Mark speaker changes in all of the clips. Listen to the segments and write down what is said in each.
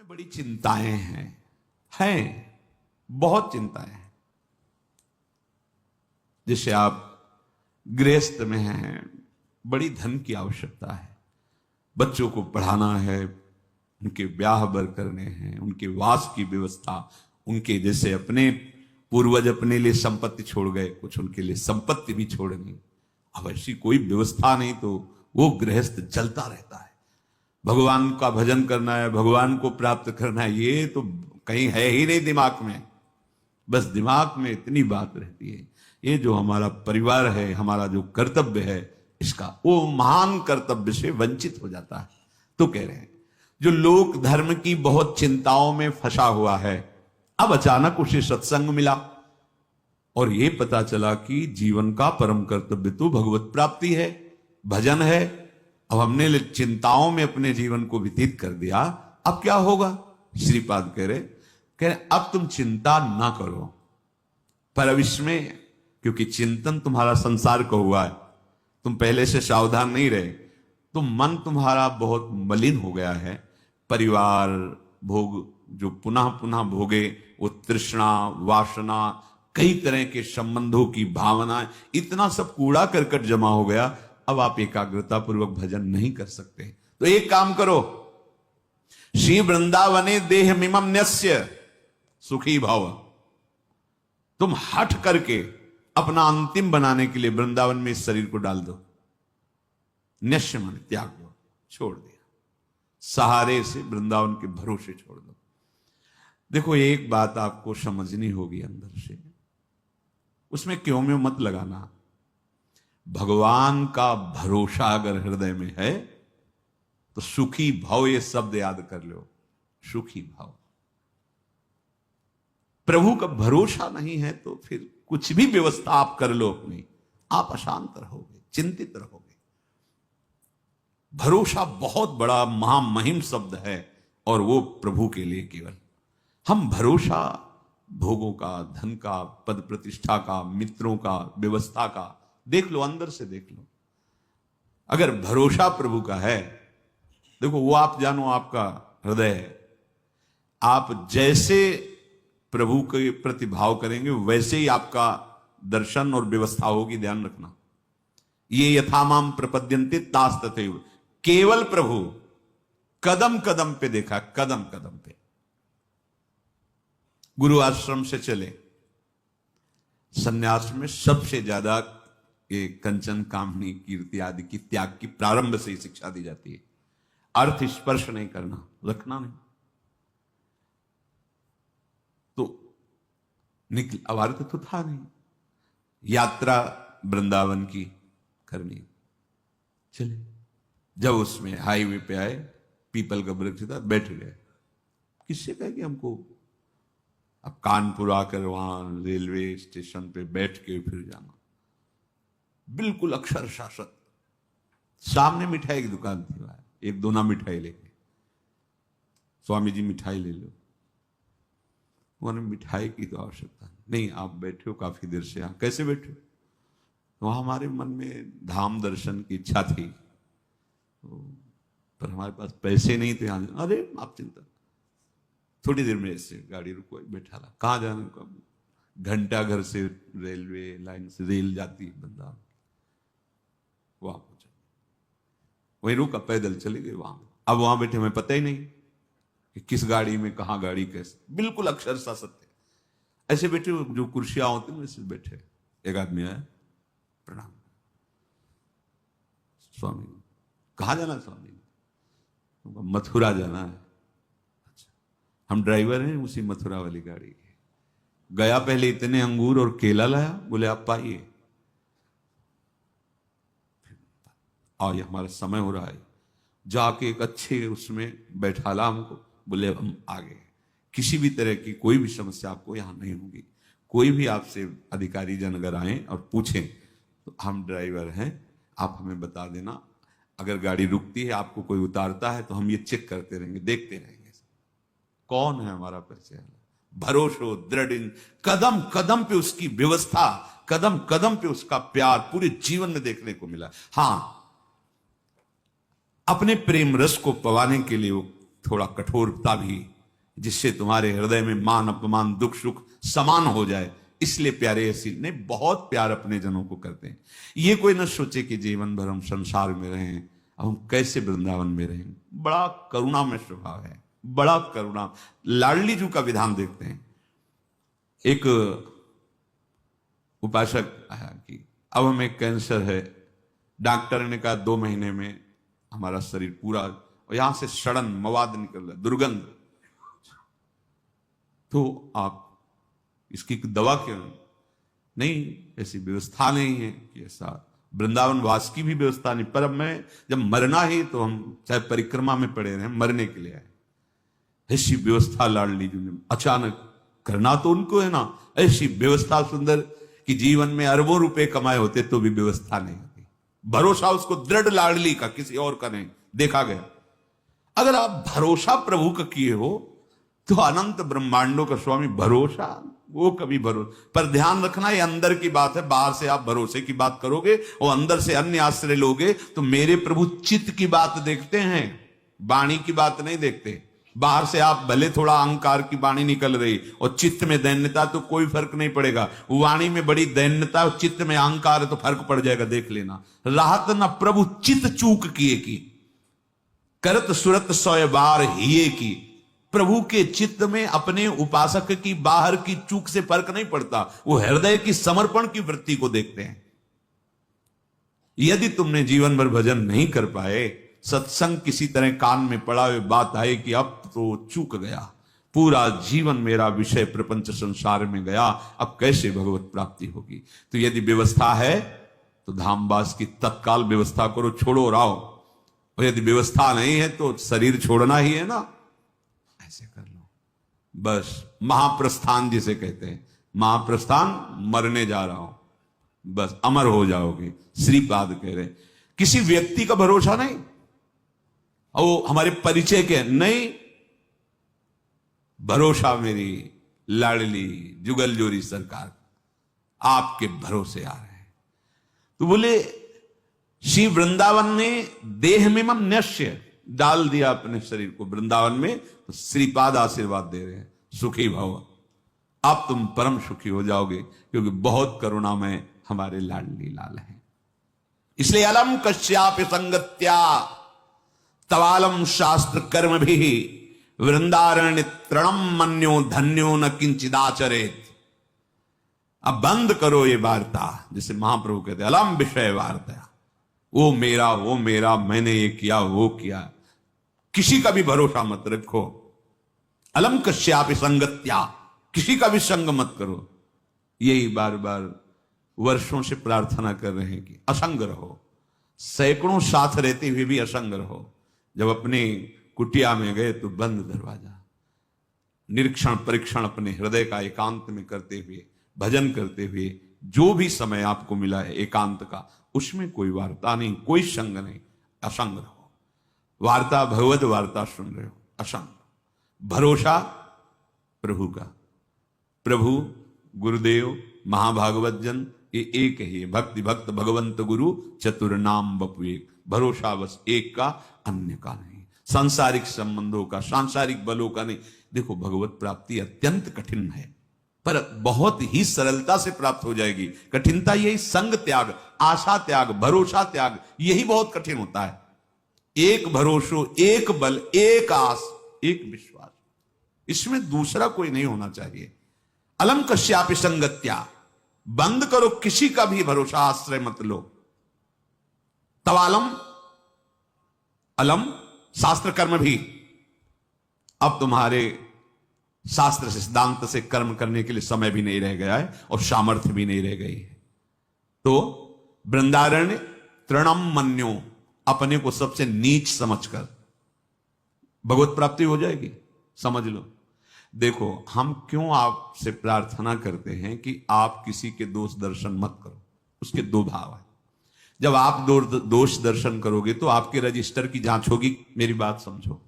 Speaker 1: में बड़ी चिंताएं हैं बहुत चिंताएं हैं। जैसे आप गृहस्थ में हैं, बड़ी धन की आवश्यकता है, बच्चों को पढ़ाना है, उनके ब्याह बर करने हैं, उनके वास की व्यवस्था, उनके जैसे अपने पूर्वज अपने लिए संपत्ति छोड़ गए, कुछ उनके लिए संपत्ति भी छोड़नी। अब ऐसी कोई व्यवस्था नहीं तो वो गृहस्थ चलता रहता है। भगवान का भजन करना है, भगवान को प्राप्त करना है, ये तो कहीं है ही नहीं दिमाग में। बस दिमाग में इतनी बात रहती है, ये जो हमारा परिवार है, हमारा जो कर्तव्य है, इसका वो महान कर्तव्य से वंचित हो जाता है। तो कह रहे हैं जो लोक धर्म की बहुत चिंताओं में फंसा हुआ है, अब अचानक उसे सत्संग मिला और ये पता चला कि जीवन का परम कर्तव्य तो भगवत प्राप्ति है, भजन है। अब हमने चिंताओं में अपने जीवन को व्यतीत कर दिया, अब क्या होगा? श्रीपाद कह रहे अब तुम चिंता ना करो पर अब इसमें, क्योंकि चिंतन तुम्हारा संसार का हुआ है, तुम पहले से सावधान नहीं रहे, तो मन तुम्हारा बहुत मलिन हो गया है। परिवार भोग जो पुनः पुनः भोगे, वो तृष्णा वासना, कई तरह के संबंधों की भावनाएं, इतना सब कूड़ा करकट जमा हो गया। अब आप एकाग्रता पूर्वक भजन नहीं कर सकते। तो एक काम करो, श्री वृंदावने देह मिमम न्यस्य सुखी भाव, तुम हट करके अपना अंतिम बनाने के लिए वृंदावन में इस शरीर को डाल दो। न्यस्य माने त्याग दो, छोड़ दिया, सहारे से वृंदावन के भरोसे छोड़ दो। देखो एक बात आपको समझनी होगी अंदर से, उसमें क्यों में मत लगाना। भगवान का भरोसा अगर हृदय में है तो सुखी भाव, ये शब्द याद कर लो, सुखी भाव। प्रभु का भरोसा नहीं है तो फिर कुछ भी व्यवस्था आप कर लो अपनी, आप अशांत रहोगे, चिंतित रहोगे। भरोसा बहुत बड़ा महामहिम शब्द है और वो प्रभु के लिए केवल। हम भरोसा भोगों का, धन का, पद प्रतिष्ठा का, मित्रों का, व्यवस्था का, देख लो, अंदर से देख लो। अगर भरोसा प्रभु का है, देखो वो आप जानो आपका हृदय है, आप जैसे प्रभु के प्रति भाव करेंगे वैसे ही आपका दर्शन और व्यवस्था होगी। ध्यान रखना, ये यथामाम प्रपद्यन्ते तास तथैव, केवल प्रभु कदम कदम पे देखा, कदम कदम पे। गुरु आश्रम से चले, सन्यास में सबसे ज्यादा ये कंचन कामनी कीर्ति आदि की त्याग की प्रारंभ से ही शिक्षा दी जाती है। अर्थ स्पर्श नहीं करना, रखना नहीं। तो निकल, अब अर्थ तो था नहीं, यात्रा वृंदावन की करनी। चले, जब उसमें हाईवे पे आए, पीपल का वृक्ष था, बैठ गए। किससे कहे कि हमको अब कानपुर आकर वहां रेलवे स्टेशन पे बैठ के फिर जाना, बिल्कुल अक्षर शासक। सामने मिठाई की दुकान थी, वहां एक दोना मिठाई लेके, स्वामी जी मिठाई ले लो। उन्होंने मिठाई की तो आवश्यकता नहीं, आप बैठे हो काफी देर से, यहाँ कैसे बैठे हो? तो वहां हमारे मन में धाम दर्शन की इच्छा थी, तो पर हमारे पास पैसे नहीं थे। अरे आप चिंता, थोड़ी देर में ऐसे गाड़ी रुको, बैठा ला, कहाँ जाने का? घंटा घर से रेलवे लाइन से रेल जाती है वृंदावन, वहां पहुंचा, वहीं रुका, पैदल चले गए वहां। अब वहां बैठे, हमें पता ही नहीं कि किस गाड़ी में, कहां गाड़ी, कैसे, बिल्कुल अक्षरशः सत्य। ऐसे बैठे, जो कुर्सियां होती हैं वैसे बैठे। एक आदमी आया, प्रणाम, स्वामी कहां जाना? स्वामी मथुरा जाना है। अच्छा, हम ड्राइवर हैं उसी मथुरा वाली गाड़ी के। गया, पहले इतने अंगूर और केला लाया, बोले आप पाइए, और ये हमारा समय हो रहा है। जाके एक अच्छे उसमें बैठाला हमको, बोले हम आ गए। किसी भी तरह की कोई भी समस्या आपको यहां नहीं होगी। कोई भी आपसे अधिकारी जन अगर आए और पूछें तो हम ड्राइवर हैं, आप हमें बता देना। अगर गाड़ी रुकती है, आपको कोई उतारता है, तो हम ये चेक करते रहेंगे, देखते रहेंगे कौन है हमारा परिचय। भरोसो दृढ़, कदम कदम पे उसकी व्यवस्था, कदम कदम पे उसका प्यार पूरे जीवन में देखने को मिला। हां, अपने प्रेम रस को पवाने के लिए वो थोड़ा कठोरता भी जिससे तुम्हारे हृदय में मान अपमान दुख सुख समान हो जाए। इसलिए प्यारे ऐसी ने बहुत प्यार अपने जनों को करते हैं। ये कोई न सोचे कि जीवन भर हम संसार में रहें, अब हम कैसे वृंदावन में रहें। बड़ा करुणा में स्वभाव है, बड़ा करुणा। लाडली जी का विधान देखते हैं। एक उपासक आया कि अब हमें कैंसर है, डॉक्टर ने कहा 2 महीने में हमारा शरीर पूरा, और यहां से सड़न मवाद निकल रहा, दुर्गंध, तो आप इसकी दवा क्यों नहीं? ऐसी व्यवस्था नहीं है कि ऐसा वृंदावन वास की भी व्यवस्था नहीं। पर अब मैं जब मरना ही तो हम चाहे परिक्रमा में पड़े रहे, मरने के लिए आए। ऐसी व्यवस्था लाडली जी ने अचानक करना तो उनको है ना, ऐसी व्यवस्था सुंदर कि जीवन में अरबों रुपए कमाए होते तो भी व्यवस्था नहीं होती। भरोसा उसको दृढ़ लाडली का, किसी और का नहीं। देखा गया अगर आप भरोसा प्रभु का किए हो तो अनंत ब्रह्मांडों का स्वामी भरोसा, वो कभी भरोसा। पर ध्यान रखना ये अंदर की बात है, बाहर से आप भरोसे की बात करोगे और अंदर से अन्य आश्रय लोगे तो मेरे प्रभु चित्त की बात देखते हैं, वाणी की बात नहीं देखते। बाहर से आप भले थोड़ा अहंकार की वाणी निकल रही और चित्त में दैन्यता, तो कोई फर्क नहीं पड़ेगा। वाणी में बड़ी दैन्यता और चित्त में अहंकार है तो फर्क पड़ जाएगा, देख लेना। राहत न प्रभु चित्त चूक किए की, करत सुरत 100 बार हिये की। प्रभु के चित्त में अपने उपासक की बाहर की चूक से फर्क नहीं पड़ता, वो हृदय की समर्पण की वृत्ति को देखते हैं। यदि तुमने जीवन भर भजन नहीं कर पाए, सत्संग किसी तरह कान में पड़ा हुए बात आए कि अब तो चूक गया, पूरा जीवन मेरा विषय प्रपंच संसार में गया, अब कैसे भगवत प्राप्ति होगी। तो यदि व्यवस्था है तो धामवास की तत्काल व्यवस्था करो, छोड़ो और आओ। और यदि व्यवस्था नहीं है तो शरीर छोड़ना ही है ना, ऐसे कर लो बस। महाप्रस्थान जिसे कहते हैं, महाप्रस्थान, मरने जा रहा हूं, बस अमर हो जाओगे। श्रीपाद कह रहे किसी व्यक्ति का भरोसा नहीं, और हमारे परिचय के नहीं, भरोसा मेरी लाडली जुगल जोरी सरकार आपके भरोसे आ रहे हैं। तो बोले श्री वृंदावन ने देह में मम नश्य डाल दिया अपने शरीर को वृंदावन में, तो श्रीपाद आशीर्वाद दे रहे हैं, सुखी भव, अब तुम परम सुखी हो जाओगे, क्योंकि बहुत करुणामय हमारे लाडली लाल हैं। इसलिए अलम कश्याप संगत्या तवालम शास्त्र कर्म भी वृंदारण्य तृणम मन्यो धन्यो न किंचिदाचरेत। अब बंद करो ये वार्ता, जैसे महाप्रभु कहते अलम विषय वार्ता, वो मेरा, मैंने ये किया वो किया, किसी का भी भरोसा मत रखो। अलम कश्यापि संगत्या, किसी का भी संग मत करो। यही बार बार वर्षों से प्रार्थना कर रहे हैं कि असंग रहो। सैकड़ों साथ रहते हुए भी असंग रहो। जब अपनी कुटिया में गए तो बंद दरवाजा, निरीक्षण परीक्षण अपने हृदय का एकांत में करते हुए, भजन करते हुए, जो भी समय आपको मिला है एकांत का, उसमें कोई वार्ता नहीं, कोई संग नहीं, असंग रहो। वार्ता भगवत वार्ता सुन रहे हो, असंग। भरोसा प्रभु का, प्रभु गुरुदेव महाभागवत जन ये एक ही है। भक्ति भक्त भगवंत गुरु चतुर नाम बपु एक। भरोसा बस एक का, अन्य का नहीं। सांसारिक संबंधों का, सांसारिक बलों का नहीं। देखो भगवत प्राप्ति अत्यंत कठिन है, पर बहुत ही सरलता से प्राप्त हो जाएगी। कठिनता यही संग त्याग, आशा त्याग, भरोसा त्याग, यही बहुत कठिन होता है। एक भरोसो, एक बल, एक आस, एक विश्वास, इसमें दूसरा कोई नहीं होना चाहिए। अलम कश्यापि संगत्या, बंद करो, किसी का भी भरोसा आश्रय मत लो। तवालम, अलम शास्त्र कर्म भी, अब तुम्हारे शास्त्र से सिद्धांत से कर्म करने के लिए समय भी नहीं रह गया है और सामर्थ्य भी नहीं रह गई है। तो वृंदारण्य तृणम मन्यो, अपने को सबसे नीच समझकर भगवत प्राप्ति हो जाएगी, समझ लो। देखो हम क्यों आपसे प्रार्थना करते हैं कि आप किसी के दोष दर्शन मत करो, उसके 2 भाव है। जब आप दोष दर्शन करोगे तो आपके रजिस्टर की जांच होगी। मेरी बात समझो,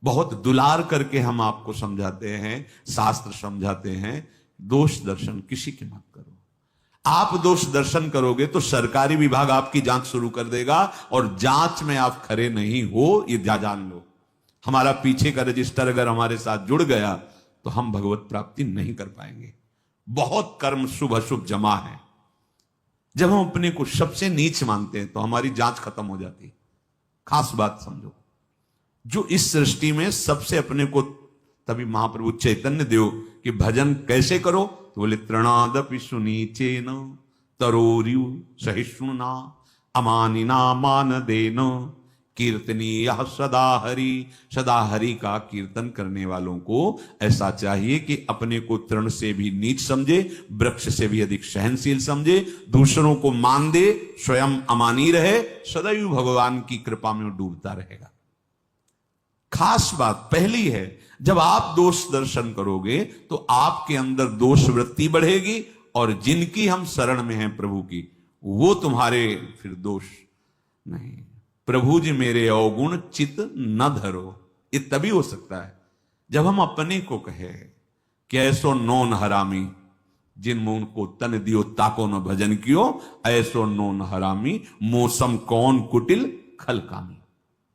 Speaker 1: बहुत दुलार करके हम आपको समझाते हैं, शास्त्र समझाते हैं, दोष दर्शन किसी के मत करो। आप दोष दर्शन करोगे तो सरकारी विभाग आपकी जांच शुरू कर देगा, और जांच में आप खरे नहीं हो ये जान लो। हमारा पीछे का रजिस्टर अगर हमारे साथ जुड़ गया तो हम भगवत प्राप्ति नहीं कर पाएंगे। बहुत कर्म शुभ अशुभ जमा है। जब हम अपने को सबसे नीच मानते हैं तो हमारी जांच खत्म हो जाती है। खास बात समझो, जो इस सृष्टि में सबसे अपने को, तभी महाप्रभु चैतन्य देव कि भजन कैसे करो, तो बोले तृणादपि सुनीचेन तरोरियु सहिष्णुना अमानिना मान देन कीर्तनीय सदा हरि। सदा हरि का कीर्तन करने वालों को ऐसा चाहिए कि अपने को तृण से भी नीच समझे, वृक्ष से भी अधिक सहनशील समझे, दूसरों को मान दे, स्वयं अमानी रहे, सदैव भगवान की कृपा में डूबता रहेगा। खास बात पहली है, जब आप दोष दर्शन करोगे तो आपके अंदर दोष वृत्ति बढ़ेगी और जिनकी हम शरण में हैं प्रभु की, वो तुम्हारे फिर दोष नहीं। प्रभु जी मेरे अवगुण चित न धरो, ये तभी हो सकता है जब हम अपने को कहे कि ऐसो नोन हरामी जिन मुन को तन दियो ताको न भजन कियो, ऐसो नोन हरामी मौसम कौन कुटिल खल कामी।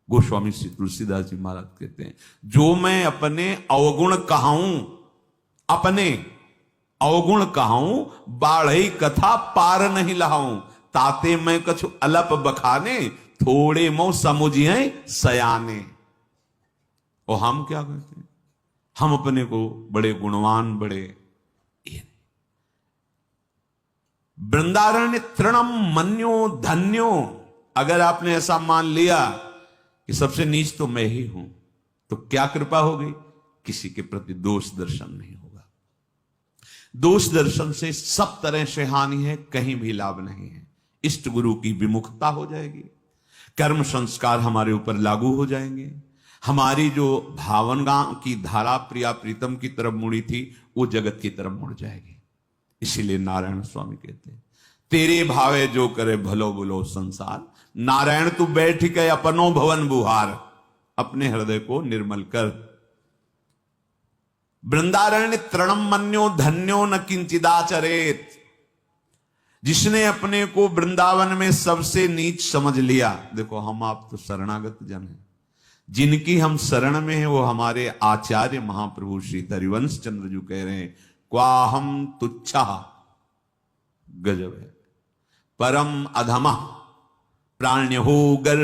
Speaker 1: गोस्वामी श्री तुलसीदास जी महाराज कहते हैं, जो मैं अपने अवगुण कहाऊं, अपने अवगुण कहाऊं, बाढ़ई कथा पार नहीं लहाऊं, ताते मैं कछु अलप बखाने, थोड़े मो समुझिए सयाने। और हम क्या करते हैं, हम अपने को बड़े गुणवान, बड़े वृंदारण्य तृणम मन्यो धन्यो। अगर आपने ऐसा मान लिया कि सबसे नीच तो मैं ही हूं, तो क्या कृपा होगी, किसी के प्रति दोष दर्शन नहीं होगा। दोष दर्शन से सब तरह से हानि है, कहीं भी लाभ नहीं है। इष्ट गुरु की विमुखता हो जाएगी, कर्म संस्कार हमारे ऊपर लागू हो जाएंगे, हमारी जो भावना की धारा प्रिया प्रीतम की तरफ मुड़ी थी वो जगत की तरफ मुड़ जाएगी। इसीलिए नारायण स्वामी कहते हैं, तेरे भावे जो करे भलो बुलो संसार, नारायण तू बैठ के अपनो भवन बुहार, अपने हृदय को निर्मल कर। वृंदारण्य तृणम मन्यो धन्यो न किंचिदाचरेत। जिसने अपने को वृंदावन में सबसे नीच समझ लिया, देखो हम आप तो शरणागत जन हैं, जिनकी हम शरण में हैं वो हमारे आचार्य महाप्रभु श्री हरिवंश चंद्र जी कह रहे हैं, क्वाहम तुच्छा, गजब है, परम अधमा प्राण्य हो गर